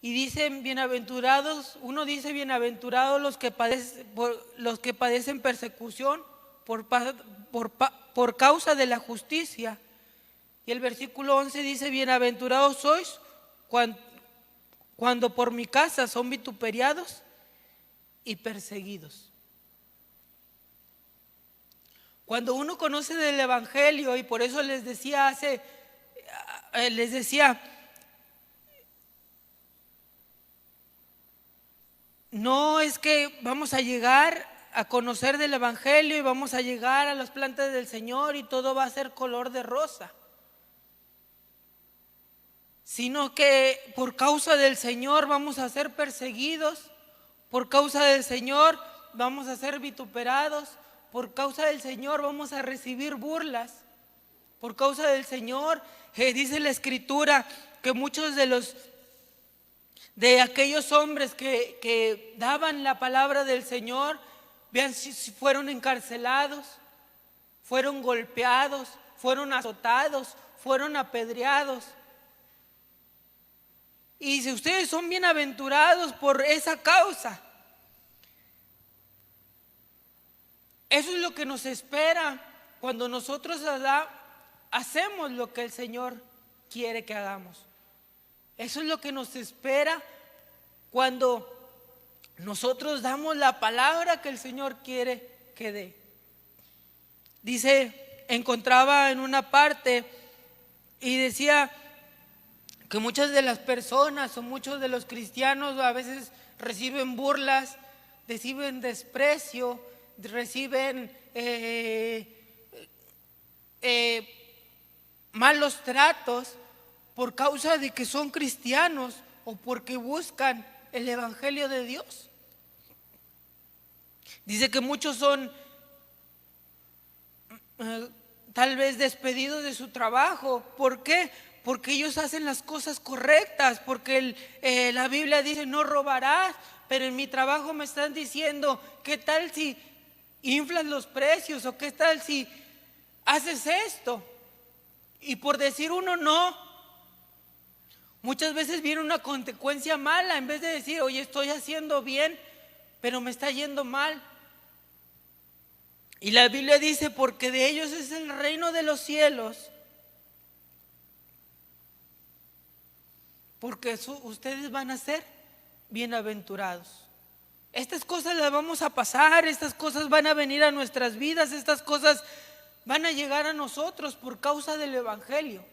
y dicen: bienaventurados. Uno dice: bienaventurados los que padecen persecución por causa de la justicia. Y el versículo 11 dice: bienaventurados sois cuando por mi causa son vituperiados y perseguidos. Cuando uno conoce del Evangelio, y por eso les decía no es que vamos a llegar a conocer del Evangelio y vamos a llegar a las plantas del Señor y todo va a ser color de rosa, sino que por causa del Señor vamos a ser perseguidos, por causa del Señor vamos a ser vituperados, por causa del Señor vamos a recibir burlas, por causa del Señor. Dice la Escritura que muchos de aquellos hombres que daban la palabra del Señor, vean, si fueron encarcelados, fueron golpeados, fueron azotados, fueron apedreados. Y si ustedes son bienaventurados por esa causa, eso es lo que nos espera cuando nosotros hacemos lo que el Señor quiere que hagamos. Eso es lo que nos espera cuando nosotros damos la palabra que el Señor quiere que dé. Dice, encontraba en una parte y decía que muchas de las personas o muchos de los cristianos a veces reciben burlas, reciben desprecio, reciben malos tratos por causa de que son cristianos o porque buscan el Evangelio de Dios. Dice que muchos son tal vez despedidos de su trabajo. ¿Por qué? Porque ellos hacen las cosas correctas, porque la Biblia dice: no robarás, pero en mi trabajo me están diciendo: ¿qué tal si inflas los precios? ¿O qué tal si haces esto? Y por decir uno no, muchas veces viene una consecuencia mala, en vez de decir: oye, estoy haciendo bien, pero me está yendo mal. Y la Biblia dice: porque de ellos es el reino de los cielos. Porque ustedes van a ser bienaventurados. Estas cosas las vamos a pasar, estas cosas van a venir a nuestras vidas, estas cosas van a llegar a nosotros por causa del Evangelio.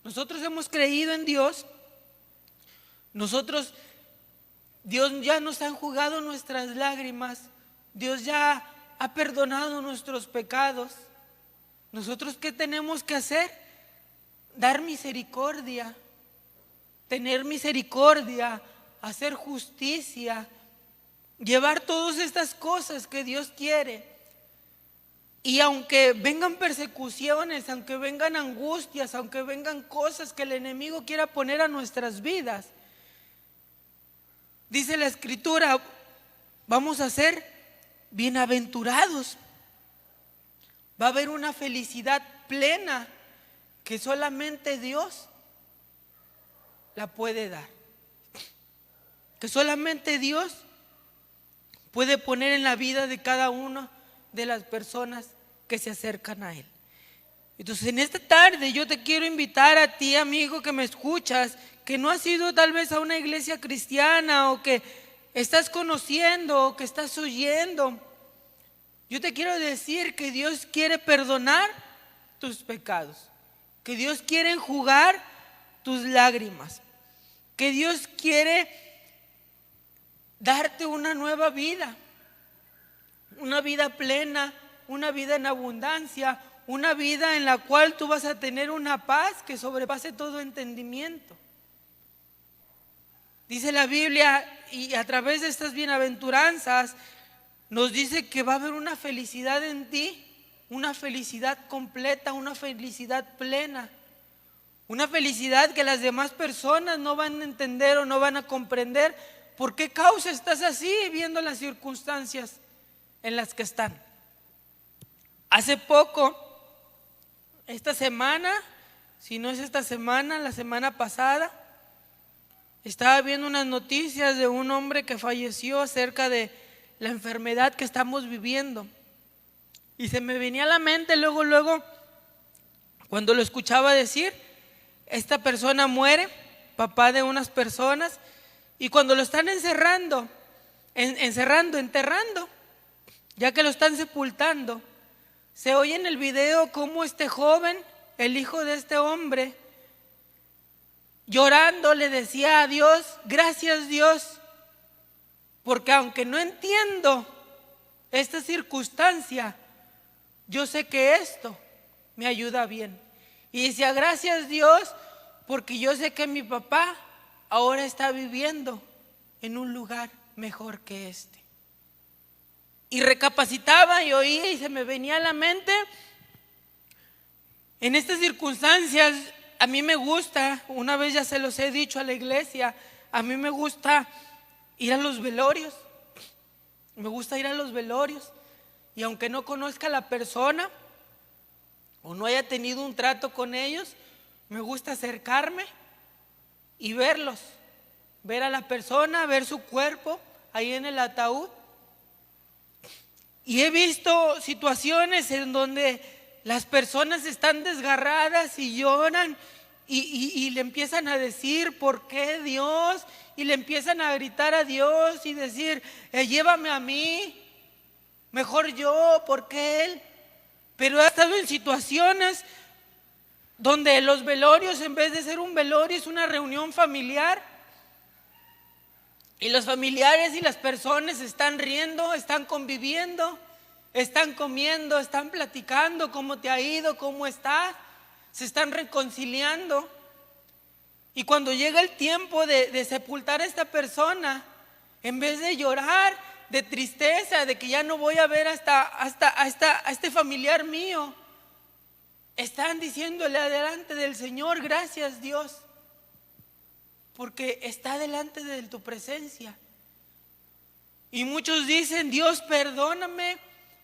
Nosotros hemos creído en Dios. Dios ya nos ha enjugado nuestras lágrimas. Dios ya ha perdonado nuestros pecados. ¿Nosotros qué tenemos que hacer? dar misericordia, tener misericordia, hacer justicia, llevar todas estas cosas que Dios quiere. Y aunque vengan persecuciones, aunque vengan angustias, aunque vengan cosas que el enemigo quiera poner a nuestras vidas, dice la Escritura, vamos a ser bienaventurados. Va a haber una felicidad plena que solamente Dios la puede dar, que solamente Dios puede poner en la vida de cada una de las personas que se acercan a Él. Entonces, en esta tarde yo te quiero invitar a ti, amigo, que me escuchas, que no has ido tal vez a una iglesia cristiana, o que estás conociendo, o que estás oyendo. Yo te quiero decir que Dios quiere perdonar tus pecados, que Dios quiere enjugar tus lágrimas, que Dios quiere darte una nueva vida, una vida plena, una vida en abundancia, una vida en la cual tú vas a tener una paz que sobrepase todo entendimiento. Dice la Biblia, y a través de estas bienaventuranzas nos dice que va a haber una felicidad en ti, una felicidad completa, una felicidad plena, una felicidad que las demás personas no van a entender o no van a comprender por qué causa estás así viendo las circunstancias en las que están. Hace poco, esta semana, si no es esta semana, la semana pasada, estaba viendo unas noticias de un hombre que falleció acerca de la enfermedad que estamos viviendo. Y se me venía a la mente luego, cuando lo escuchaba decir, esta persona muere, papá de unas personas, y cuando lo están enterrando, ya que lo están sepultando, se oye en el video cómo este joven, el hijo de este hombre, llorando le decía a Dios, gracias Dios, porque aunque no entiendo esta circunstancia, yo sé que esto me ayuda bien. Y decía, gracias Dios, porque yo sé que mi papá ahora está viviendo en un lugar mejor que este. Y recapacitaba y oía y se me venía a la mente, en estas circunstancias, a mí me gusta, una vez ya se los he dicho a la iglesia, a mí me gusta ir a los velorios, y aunque no conozca a la persona o no haya tenido un trato con ellos, me gusta acercarme y verlos, ver a la persona, ver su cuerpo ahí en el ataúd. Y he visto situaciones en donde las personas están desgarradas y lloran y le empiezan a decir, ¿por qué Dios? Y le empiezan a gritar a Dios y decir, llévame a mí, mejor yo, ¿por qué Él? Pero he estado en situaciones donde los velorios, en vez de ser un velorio, es una reunión familiar. Y los familiares y las personas están riendo, están conviviendo, están comiendo, están platicando cómo te ha ido, cómo estás, se están reconciliando. Y cuando llega el tiempo de sepultar a esta persona, en vez de llorar de tristeza, de que ya no voy a ver a este familiar mío, están diciéndole delante del Señor, gracias Dios, porque está delante de tu presencia. Y muchos dicen, Dios, perdóname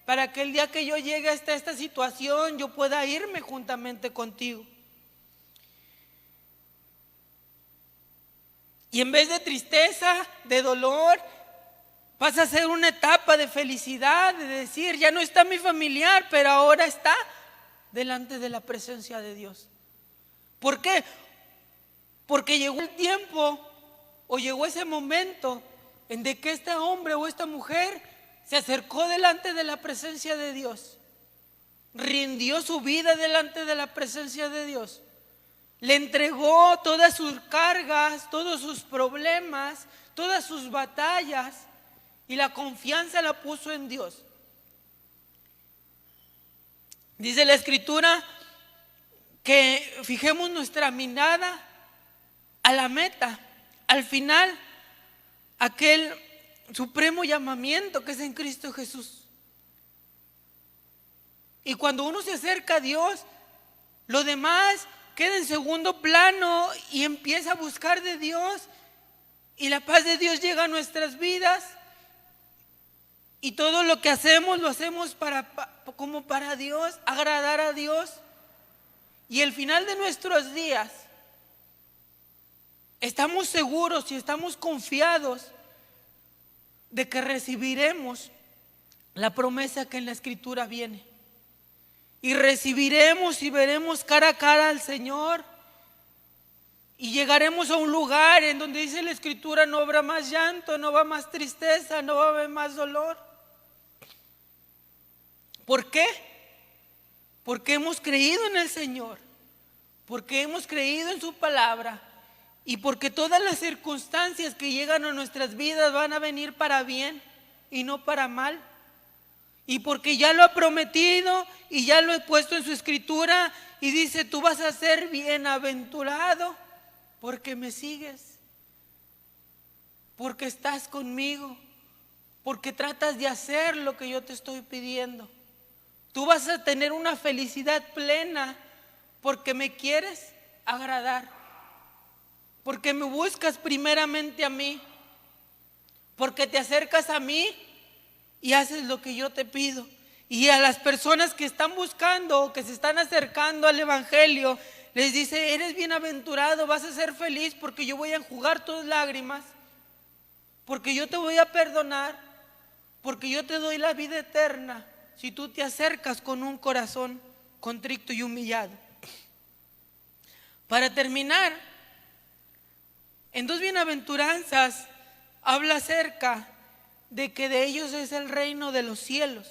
para que el día que yo llegue hasta esta situación yo pueda irme juntamente contigo. Y en vez de tristeza, de dolor, pasa a ser una etapa de felicidad, de decir, ya no está mi familiar, pero ahora está delante de la presencia de Dios. ¿Por qué? Porque llegó el tiempo o llegó ese momento en de que este hombre o esta mujer se acercó delante de la presencia de Dios, rindió su vida delante de la presencia de Dios, le entregó todas sus cargas, todos sus problemas, todas sus batallas, y la confianza la puso en Dios. Dice la Escritura que fijemos nuestra mirada a la meta, al final, aquel supremo llamamiento que es en Cristo Jesús. Y cuando uno se acerca a Dios, lo demás queda en segundo plano y empieza a buscar de Dios, y la paz de Dios llega a nuestras vidas, y todo lo que hacemos lo hacemos como para Dios, agradar a Dios. Y el final de nuestros días estamos seguros y estamos confiados de que recibiremos la promesa que en la Escritura viene. Y recibiremos y veremos cara a cara al Señor. Y llegaremos a un lugar en donde dice la Escritura: no habrá más llanto, no habrá más tristeza, no va a haber más dolor. ¿Por qué? Porque hemos creído en el Señor, porque hemos creído en su palabra, y porque todas las circunstancias que llegan a nuestras vidas van a venir para bien y no para mal. Y porque ya lo ha prometido y ya lo he puesto en su Escritura, y dice: tú vas a ser bienaventurado porque me sigues, porque estás conmigo, porque tratas de hacer lo que yo te estoy pidiendo. Tú vas a tener una felicidad plena porque me quieres agradar, porque me buscas primeramente a mí, porque te acercas a mí y haces lo que yo te pido. Y a las personas que están buscando o que se están acercando al Evangelio, les dice: eres bienaventurado, vas a ser feliz porque yo voy a enjugar tus lágrimas, porque yo te voy a perdonar, porque yo te doy la vida eterna si tú te acercas con un corazón contrito y humillado. Para terminar, en dos bienaventuranzas habla acerca de que de ellos es el reino de los cielos.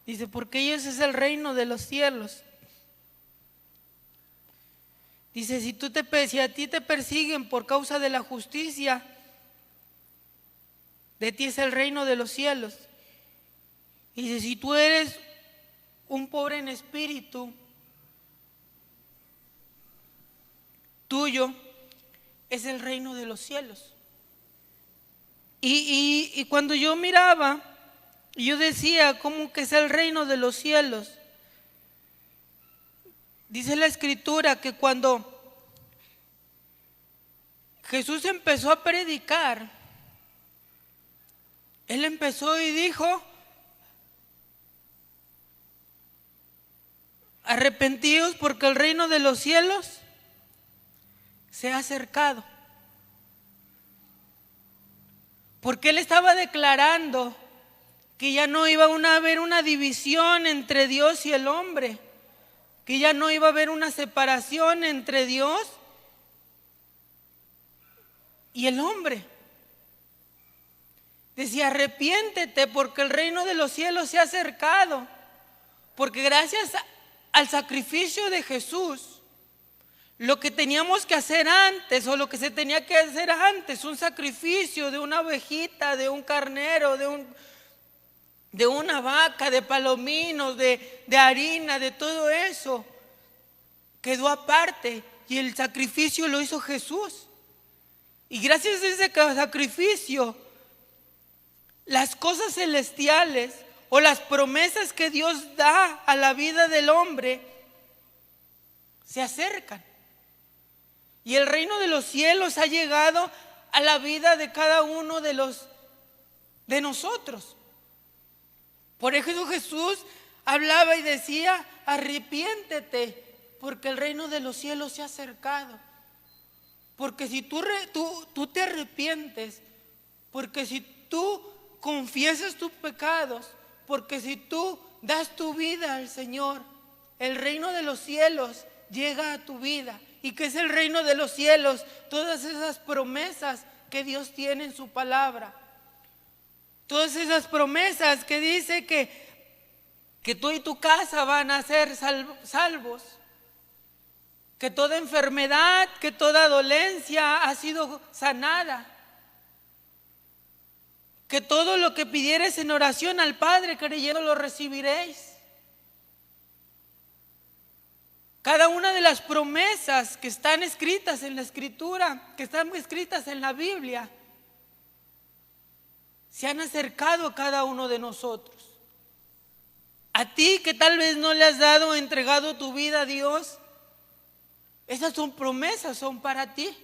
Dice: porque ellos es el reino de los cielos. Dice: si a ti te persiguen por causa de la justicia, de ti es el reino de los cielos. Y dice: si tú eres un pobre en espíritu, tuyo es el reino de los cielos. Y cuando yo miraba, yo decía: ¿cómo que es el reino de los cielos? Dice la Escritura que cuando Jesús empezó a predicar, Él empezó y dijo: arrepentíos porque el reino de los cielos se ha acercado. Porque Él estaba declarando que ya no iba a haber una división entre Dios y el hombre, que ya no iba a haber una separación entre Dios y el hombre. Decía: arrepiéntete porque el reino de los cielos se ha acercado. Porque gracias al sacrificio de Jesús, lo que teníamos que hacer antes, o lo que se tenía que hacer antes, un sacrificio de una ovejita, de un carnero, de una vaca, de palominos, de harina, de todo eso, quedó aparte, y el sacrificio lo hizo Jesús. Y gracias a ese sacrificio, las cosas celestiales o las promesas que Dios da a la vida del hombre se acercan. Y el reino de los cielos ha llegado a la vida de cada uno de nosotros. Por eso Jesús hablaba y decía: arrepiéntete porque el reino de los cielos se ha acercado. Porque si tú te arrepientes, porque si tú confiesas tus pecados, porque si tú das tu vida al Señor, el reino de los cielos llega a tu vida. ¿Y qué es el reino de los cielos? Todas esas promesas que Dios tiene en su palabra. Todas esas promesas que dice que tú y tu casa van a ser salvos. Que toda enfermedad, que toda dolencia ha sido sanada. que todo lo que pidiereis en oración al Padre, creyendo lo recibiréis. Cada una de las promesas que están escritas en la Escritura, que están escritas en la Biblia, se han acercado a cada uno de nosotros. A ti que tal vez no le has dado o entregado tu vida a Dios, esas son promesas, son para ti.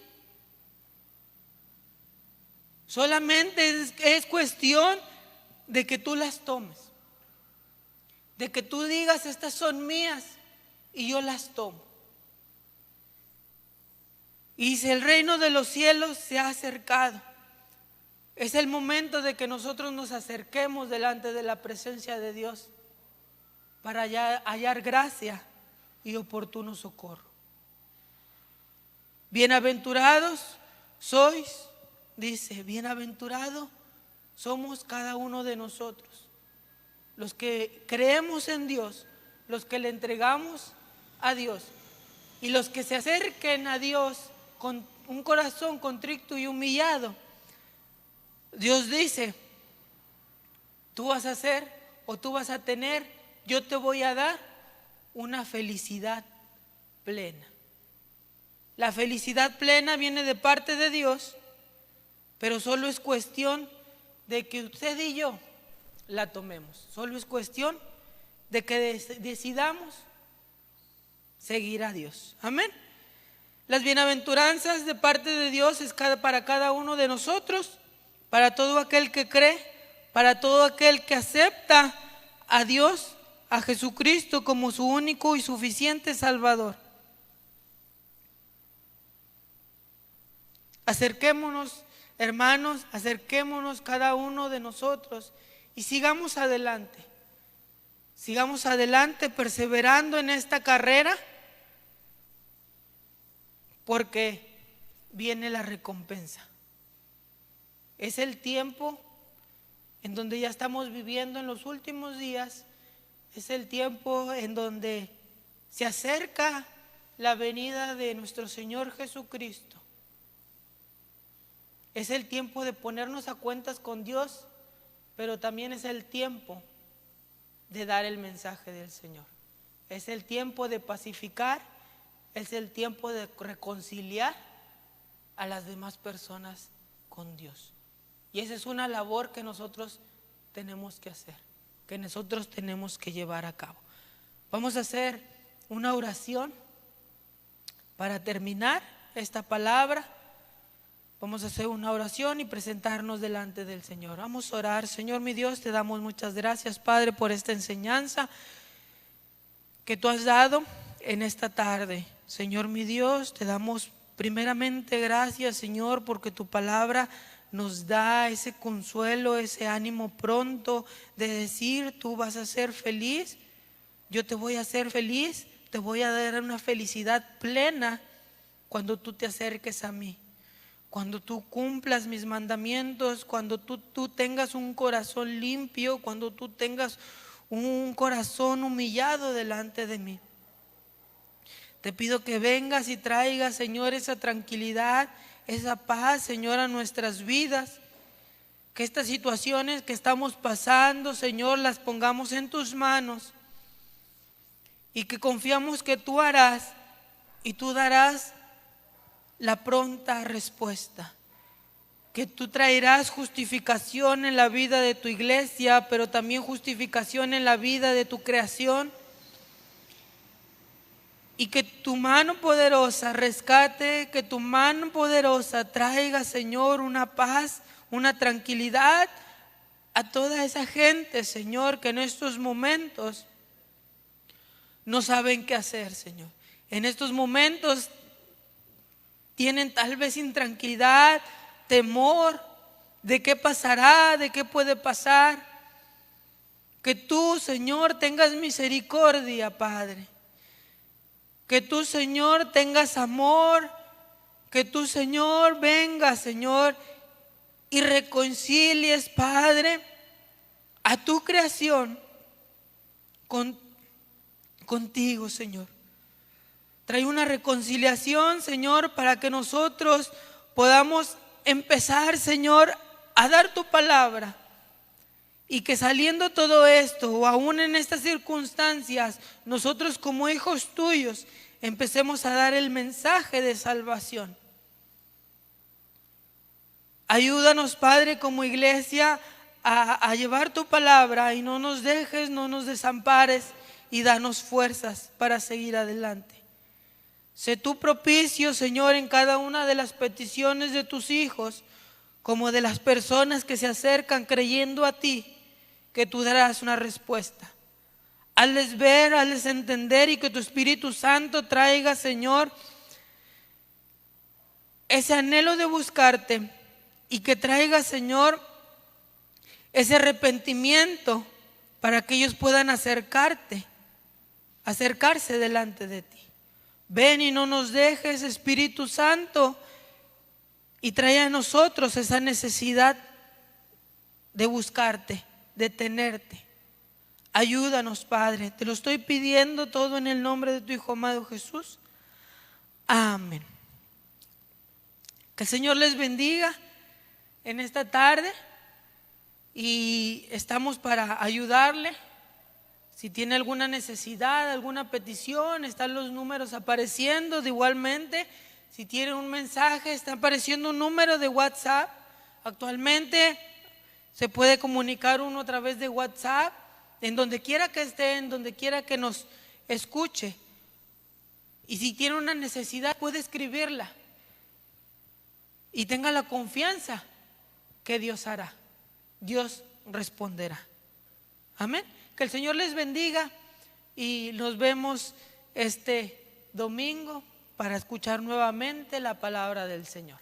Solamente es cuestión de que tú las tomes, de que tú digas: estas son mías y yo las tomo. Y si el reino de los cielos se ha acercado, es el momento de que nosotros nos acerquemos delante de la presencia de Dios para hallar gracia y oportuno socorro. Bienaventurados sois, dice, bienaventurado somos cada uno de nosotros, los que creemos en Dios, los que le entregamos a Dios, y los que se acerquen a Dios con un corazón contrito y humillado. Dios dice: tú vas a hacer, o tú vas a tener, yo te voy a dar una felicidad plena. La felicidad plena viene de parte de Dios, pero solo es cuestión de que usted y yo la tomemos. Solo es cuestión de que decidamos seguir a Dios. Amén. Las bienaventuranzas de parte de Dios es para cada uno de nosotros, para todo aquel que cree, para todo aquel que acepta a Dios, a Jesucristo como su único y suficiente Salvador. Acerquémonos, hermanos, acerquémonos cada uno de nosotros y sigamos adelante. Sigamos adelante perseverando en esta carrera, porque viene la recompensa. Es el tiempo en donde ya estamos viviendo en los últimos días. Es el tiempo en donde se acerca la venida de nuestro Señor Jesucristo. Es el tiempo de ponernos a cuentas con Dios, pero también es el tiempo de dar el mensaje del Señor. Es el tiempo de pacificar, es el tiempo de reconciliar a las demás personas con Dios. Y esa es una labor que nosotros tenemos que hacer, que nosotros tenemos que llevar a cabo. Vamos a hacer una oración para terminar esta palabra. Vamos a hacer una oración y presentarnos delante del Señor. Vamos a orar. Señor mi Dios, te damos muchas gracias, Padre, por esta enseñanza que tú has dado en esta tarde. Señor mi Dios, te damos primeramente gracias, Señor, porque tu palabra nos da ese consuelo, ese ánimo pronto de decir: tú vas a ser feliz, yo te voy a hacer feliz, te voy a dar una felicidad plena cuando tú te acerques a mí. Cuando tú cumplas mis mandamientos, cuando tú tengas un corazón limpio, cuando tú tengas un corazón humillado delante de mí. Te pido que vengas y traigas, Señor, esa tranquilidad, esa paz, Señor, a nuestras vidas. Que estas situaciones que estamos pasando, Señor, las pongamos en tus manos. Y que confiamos que tú harás y tú darás la pronta respuesta, que tú traerás justificación en la vida de tu iglesia, pero también justificación en la vida de tu creación, y que tu mano poderosa rescate, que tu mano poderosa traiga, Señor, una paz, una tranquilidad a toda esa gente, Señor, que en estos momentos no saben qué hacer, Señor. En estos momentos tienen tal vez intranquilidad, temor de qué pasará, de qué puede pasar. Que tú, Señor, tengas misericordia, Padre. Que tú, Señor, tengas amor. Que tú, Señor, vengas, Señor, y reconcilies, Padre, a tu creación contigo, Señor. Trae una reconciliación, Señor, para que nosotros podamos empezar, Señor, a dar tu palabra. Y que saliendo todo esto, o aún en estas circunstancias, nosotros como hijos tuyos empecemos a dar el mensaje de salvación. Ayúdanos, Padre, como iglesia a llevar tu palabra, y no nos dejes, no nos desampares, y danos fuerzas para seguir adelante. Sé tú propicio, Señor, en cada una de las peticiones de tus hijos, como de las personas que se acercan creyendo a ti, que tú darás una respuesta. Hazles ver, hazles entender, y que tu Espíritu Santo traiga, Señor, ese anhelo de buscarte, y que traiga, Señor, ese arrepentimiento para que ellos puedan acercarse delante de ti. Ven y no nos dejes, Espíritu Santo, y trae a nosotros esa necesidad de buscarte, de tenerte. Ayúdanos, Padre, te lo estoy pidiendo todo en el nombre de tu Hijo amado Jesús. Amén. Que el Señor les bendiga en esta tarde, y estamos para ayudarle. Si tiene alguna necesidad, alguna petición, están los números apareciendo. De igualmente, si tiene un mensaje, está apareciendo un número de WhatsApp. Actualmente se puede comunicar uno a través de WhatsApp, en donde quiera que esté, en donde quiera que nos escuche. Y si tiene una necesidad, puede escribirla, y tenga la confianza que Dios hará, Dios responderá. Amén. Que el Señor les bendiga, y nos vemos este domingo para escuchar nuevamente la palabra del Señor.